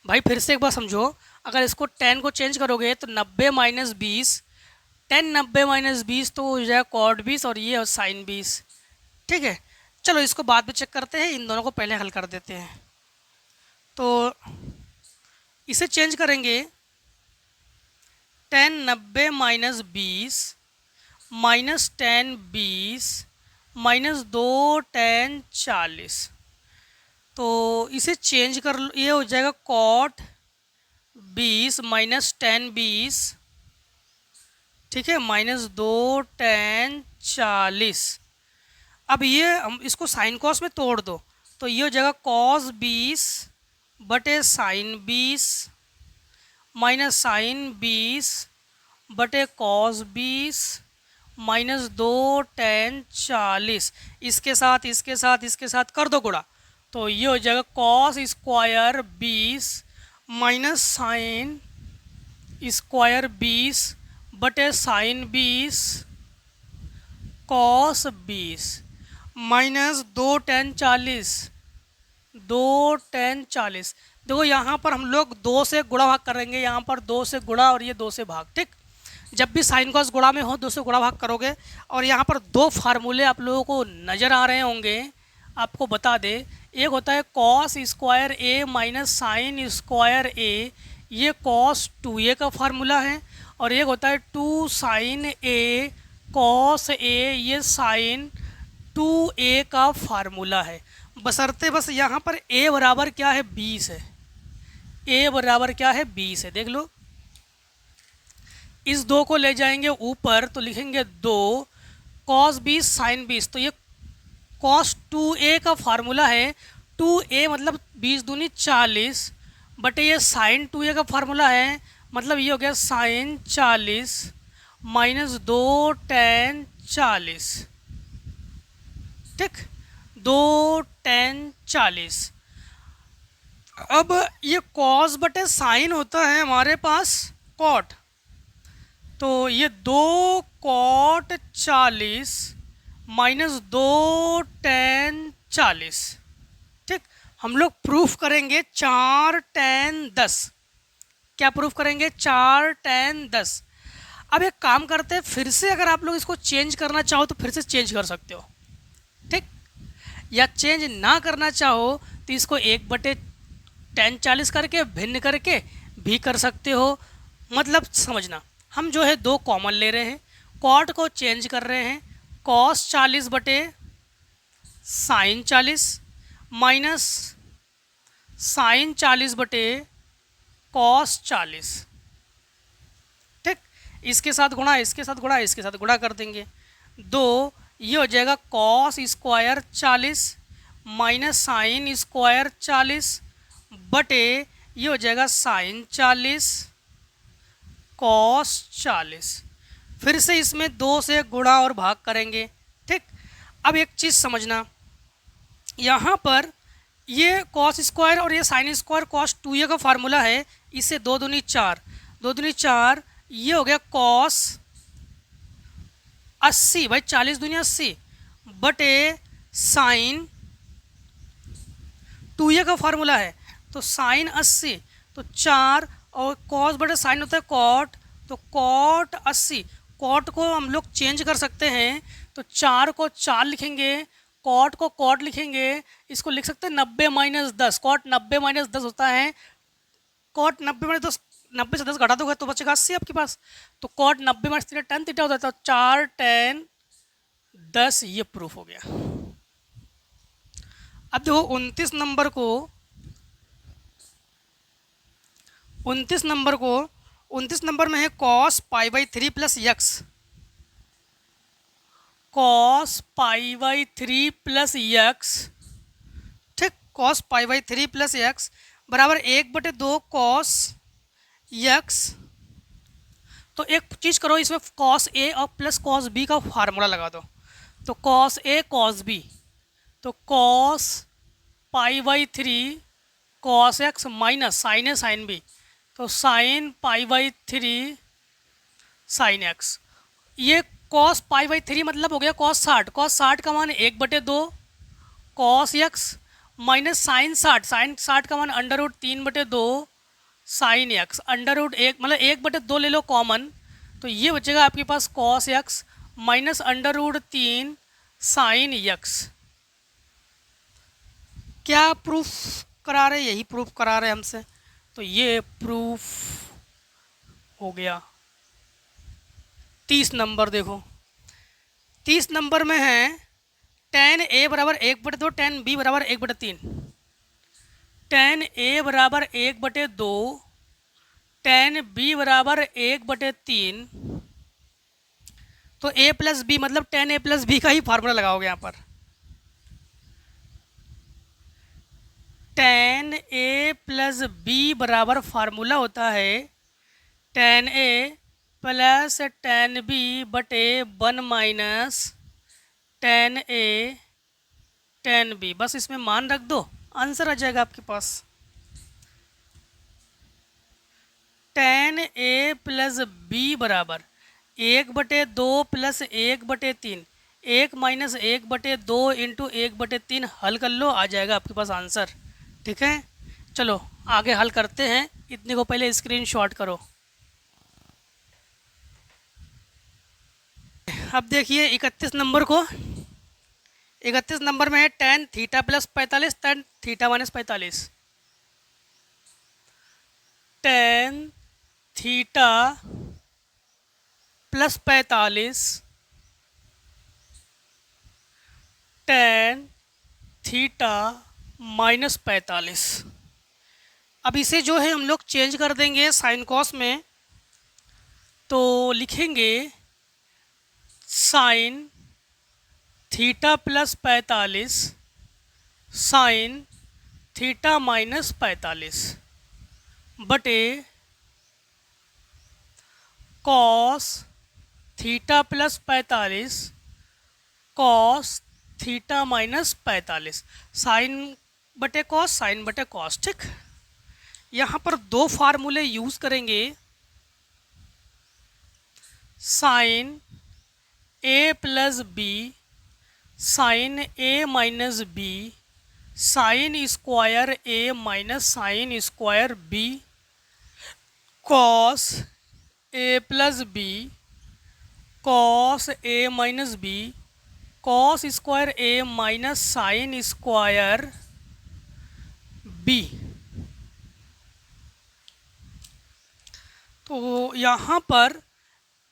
भाई। फिर से एक बार समझो, अगर इसको 10 को चेंज करोगे तो 90 माइनस 20 10 90 माइनस 20 तो हो जाएगा कॉट 20 और ये साइन 20, ठीक है। चलो इसको बाद में चेक करते हैं, इन दोनों को पहले हल कर देते हैं। तो इसे चेंज करेंगे 10 90 माइनस 20 माइनस 10 20 माइनस 2 10 40, तो इसे चेंज कर लो, ये हो जाएगा कॉट 20 माइनस टेन 20, ठीक है, माइनस 2 टेन 40। अब ये हम इसको साइन कॉस में तोड़ दो तो ये हो जाएगा कॉस 20 बटे साइन 20 माइनस साइन 20 बटे कॉस 20 माइनस 2 टेन 40। इसके साथ इसके साथ इसके साथ कर दो गुणा तो ये हो जाएगा cos square 20 minus sine square 20 बटे sine 20 cos 20 minus 2 tan 40, 2 tan 40। देखो यहाँ पर हम लोग 2 से गुणा भाग करेंगे, यहाँ पर 2 से गुणा और ये 2 से भाग, ठीक। जब भी साइन कॉस गुणा में हो 2 से गुणा भाग करोगे। और यहाँ पर 2 फार्मूले आप लोगों को नज़र आ रहे होंगे, आपको बता दे। एक होता है cos square A minus sine square ए, ये कॉस 2a का फार्मूला है। और एक होता है 2 साइन ए कॉस ए, ये साइन 2a का फार्मूला है। बशर्ते बस यहाँ पर a बराबर क्या है 20 है, a बराबर क्या है 20 है। देख लो, इस 2 को ले जाएंगे ऊपर तो लिखेंगे 2 कॉस 20 साइन 20, तो ये कॉस 2a का फार्मूला है। 2a मतलब 20 दूनी 40 बटे ये साइन 2a का फार्मूला है, मतलब ये हो गया साइन 40 माइनस 2 टेन 40, ठीक, 2 टेन 40। अब ये कॉस बटे साइन होता है हमारे पास कॉट, तो ये 2 कॉट 40 माइनस 2 टेन 40, ठीक। हम लोग प्रूफ करेंगे 4 टेन 10। क्या प्रूफ करेंगे? 4 टेन 10। अब एक काम करते हैं, फिर से अगर आप लोग इसको चेंज करना चाहो तो फिर से चेंज कर सकते हो, ठीक। या चेंज ना करना चाहो तो इसको 1 बटे टेन 40 करके भिन्न करके भी कर सकते हो। मतलब समझना, हम जो है 2 कॉमन ले रहे हैं, कॉट को चेंज कर रहे हैं, कॉस 40 बटे साइन 40 माइनस साइन 40 बटे कॉस 40, ठीक। इसके साथ गुणा, इसके साथ गुणा, इसके साथ गुणा कर देंगे। 2 ये हो जाएगा cos square 40 minus sine square 40 बटे ये हो जाएगा साइन 40 कॉस 40। फिर से इसमें 2 से गुणा और भाग करेंगे, ठीक। अब एक चीज़ समझना, यहाँ पर ये कॉस स्क्वायर और ये साइन स्क्वायर कॉस 2a का फार्मूला है, इससे 2 दूनी 4, 2 दूनी 4, ये हो गया कॉस 80, भाई 40 दूनी 80 बटे साइन 2a का फार्मूला है, तो साइन 80, तो 4 और कॉस बटे साइन होता है कॉट, तो कॉट 80। कॉट को हम लोग चेंज कर सकते हैं, तो 4 को 4 लिखेंगे, कॉट को कॉट लिखेंगे, इसको लिख सकते हैं 90 माइनस 10। कॉट 90 माइनस 10 होता है, कॉट 90 माइनस 10, 90 से 10 घटा दोगे तो बचेगा 80 आपके पास। तो कॉट 90 माइनस 3 टेन थीटा होता है, तो 4 टेन 10, ये प्रूफ हो गया। अब देखो 29 नंबर को, 29 नंबर में है cos pi by 3 plus x, cos pi by 3 plus x, ठीक। Cos pi by 3 plus x बराबर 1 बटे 2 कॉस यक्स। तो एक चीज़ करो, इसमें कॉस ए और प्लस कॉस बी का फार्मूला लगा दो, तो कॉस ए कॉस बी, तो cos pi by 3 cos x minus sine A sine B, तो sine pi by 3 sine x. ये कॉस पाई बाई 3 मतलब हो गया कॉस 60, कॉस 60 का मान 1 बटे 2 cos x minus sine 60, sine 60 का मान अंडर रूट 3 बटे 2 साइन एक्स, अंडर रूट 1 मतलब 1 बटे 2 ले लो कॉमन, तो ये बचेगा आपके पास cos x minus under root 3 sine x. क्या प्रूफ करा रहे? यही प्रूफ करा रहे हमसे, तो ये प्रूफ हो गया। 30 नंबर देखो, 30 नंबर में है टेन ए बराबर 1 बटे 2 टेन बी बराबर 1 बटे 3, टेन ए बराबर 1 बटे 2 टेन बी बराबर 1/3, तो ए प्लस बी मतलब टेन ए प्लस बी का ही फार्मूला लगाओगे यहाँ पर। टेन ए प्लस बी बराबर फार्मूला होता है टेन ए प्लस टेन बी बटे 1 minus ten A tan B. बस इसमें मान रख दो, आंसर आ जाएगा आपके पास। टेन ए प्लस बी बराबर 1/2 प्लस 1/3, 1 माइनस 1/2 इंटू 1/3 हल कर लो, आ जाएगा आपके पास आंसर। ठीक है, चलो आगे हल करते हैं। इतने को पहले स्क्रीनशॉट करो। अब देखिए 31 नंबर को। 31 नंबर में है tan theta plus 45, tan theta minus 45। Tan theta plus 45, tan theta minus 45। अब इसे जो है हम लोग चेंज कर देंगे साइन कॉस में, तो लिखेंगे sine theta plus 45 sine theta minus 45 बटे cos theta plus 45 cos theta minus 45, sine बटे कॉस, साइन बटे कॉस। ठीक, यहाँ पर दो फार्मूले यूज करेंगे, sine A plus B sine A minus B sine square A minus sine square B cos A plus B cos A minus B cos square A minus sine square B. तो यहाँ पर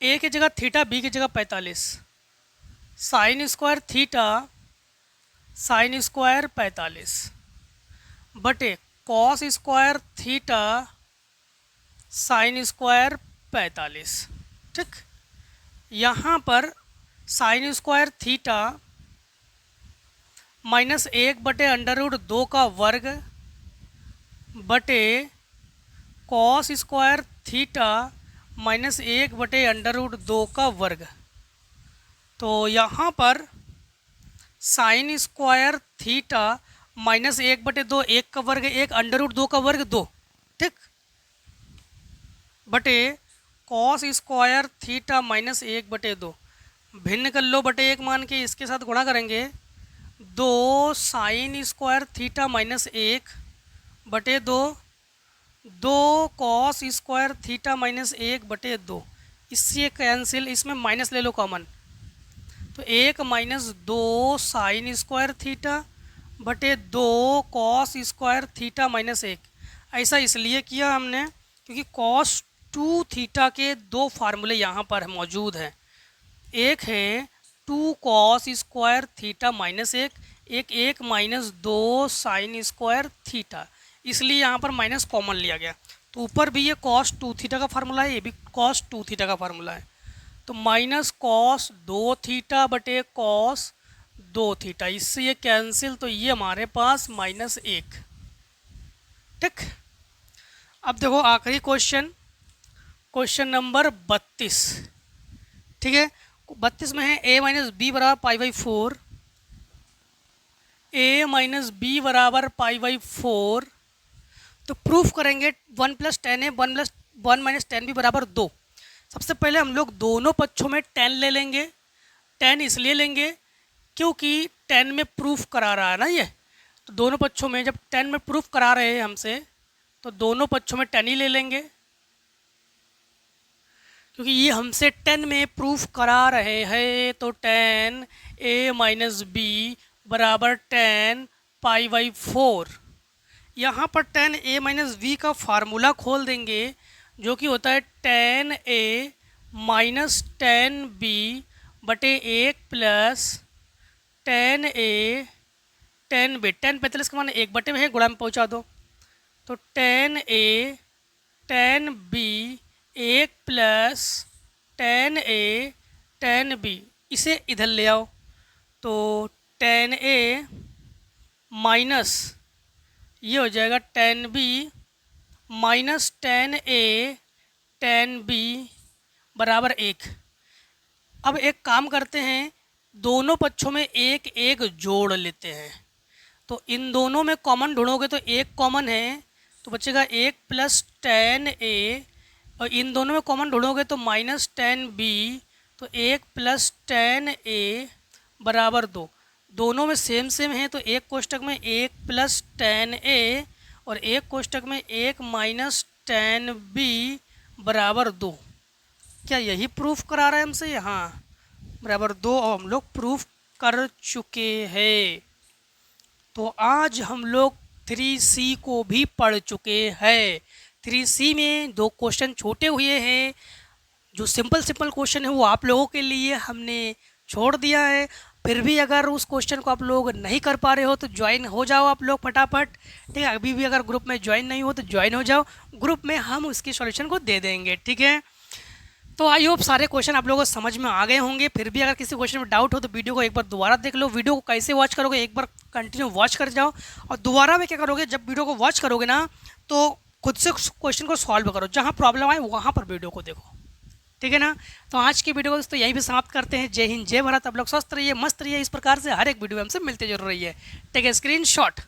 ए की जगह theta, B की जगह 45, sign square theta sine square 45 बटे cos square theta sine square 45। ठीक, यहाँ पर साइन स्क्वायर थीटा माइनस 1/√2 का वर्ग बटे कॉस स्क्वायर थीटा माइनस 1/√2 का वर्ग। तो यहाँ पर साइन स्क्वायर थीटा माइनस 1/2, 1 का वर्ग 1, √2 का वर्ग 2। ठीक, बटे कॉस स्क्वायर थीटा माइनस 1/2 भिन्न कर लो, बटे 1 मान के इसके साथ गुणा करेंगे, 2 साइन स्क्वायर थीटा माइनस 1 बटे 2, 2 कॉस स्क्वायर थीटा माइनस 1/2, इससे कैंसिल, इसमें माइनस ले लो कॉमन, तो 1 माइनस 2 साइन स्क्वायर थीटा बटे 2 कॉस स्क्वायर थीटा माइनस 1। ऐसा इसलिए किया हमने क्योंकि कॉस 2 थीटा के दो फार्मूले यहाँ पर मौजूद हैं। एक है 2 कॉस स्क्वायर थीटा माइनस 1, एक 1 माइनस 2 साइन स्क्वायर थीटा, इसलिए यहाँ पर माइनस कॉमन लिया गया। तो ऊपर भी ये कॉस 2 थीटा का फार्मूला है, ये भी कॉस 2 थीटा का फार्मूला है। तो माइनस कॉस 2 थीटा बटे कॉस 2 थीटा, इससे ये कैंसिल, तो ये हमारे पास -1। ठीक, अब देखो आखिरी क्वेश्चन, क्वेश्चन नंबर 32। ठीक है, 32 में है a माइनस बी बराबर π/4, a माइनस बी बराबर π/4। तो प्रूफ करेंगे 1 + 10a 1 माइनस 10b बराबर 2। सबसे पहले हम लोग दोनों पक्षों में 10 ले लेंगे। 10 इसलिए लेंगे क्योंकि 10 में प्रूफ करा रहा है ना ये, तो दोनों पक्षों में जब 10 में प्रूफ करा रहे हैं हमसे, तो दोनों पक्षों में 10 ही ले लेंगे, क्योंकि ये हमसे 10 में प्रूफ करा रहे हैं। तो 10 a माइनस बी बराबर 10 π/4। यहाँ पर 10 a माइनस बी का फार्मूला खोल देंगे, जो कि होता है 10 a माइनस 10 b बटे 1 प्लस 10 a 10 b। 10 45 का मान 1 बटे में है, गुणा में पहुँचा दो, तो 10 a टेन बी एक plus tan A tan B, इसे इधर ले आओ तो टेन ए माइनस ये हो जाएगा ten B minus ten A tan B बराबर एक। अब एक काम करते हैं, दोनों पक्षों में एक एक जोड़ लेते हैं। तो इन दोनों में कॉमन ढूंढोगे तो एक कॉमन है तो बचेगा एक प्लस टेन ए, और इन दोनों में कॉमन ढूंढोगे तो माइनस टेन बी, तो एक प्लस टेन ए बराबर दो। दोनों में सेम सेम है तो एक कोष्टक में एक प्लस टेन ए और एक कोष्टक में एक माइनस टेन बी बराबर दो। क्या यही प्रूफ करा रहा है हमसे? यहाँ बराबर दो और हम लोग प्रूफ कर चुके हैं। तो आज हम लोग 3C को भी पढ़ चुके हैं। 3C में दो क्वेश्चन छोटे हुए हैं, जो सिंपल क्वेश्चन है वो आप लोगों के लिए हमने छोड़ दिया है। फिर भी अगर उस क्वेश्चन को आप लोग नहीं कर पा रहे हो तो ज्वाइन हो जाओ आप लोग फटाफट, ठीक है। अभी भी अगर ग्रुप में ज्वाइन नहीं हो तो ज्वाइन हो जाओ, ग्रुप में हम उसकी सॉल्यूशन को दे देंगे, ठीक है। तो आई होप सारे क्वेश्चन आप लोगों को समझ में आ गए होंगे। फिर भी अगर किसी क्वेश्चन में डाउट हो तो वीडियो को एक बार दोबारा देख लो। वीडियो को कैसे वॉच करोगे, एक बार कंटिन्यू वॉच कर जाओ और दोबारा में क्या करोगे, जब वीडियो को वॉच करोगे ना तो खुद से क्वेश्चन को सॉल्व करो, जहाँ प्रॉब्लम आए वहाँ पर वीडियो को देखो, ठीक है ना। तो आज की वीडियो को दोस्तों यहीं भी समाप्त करते हैं। जय हिंद जय भारत। आप लोग स्वस्थ रहिए, मस्त रहिए, इस प्रकार से हर एक वीडियो में हमसे मिलते जरूर रहिए। Take a screen shot.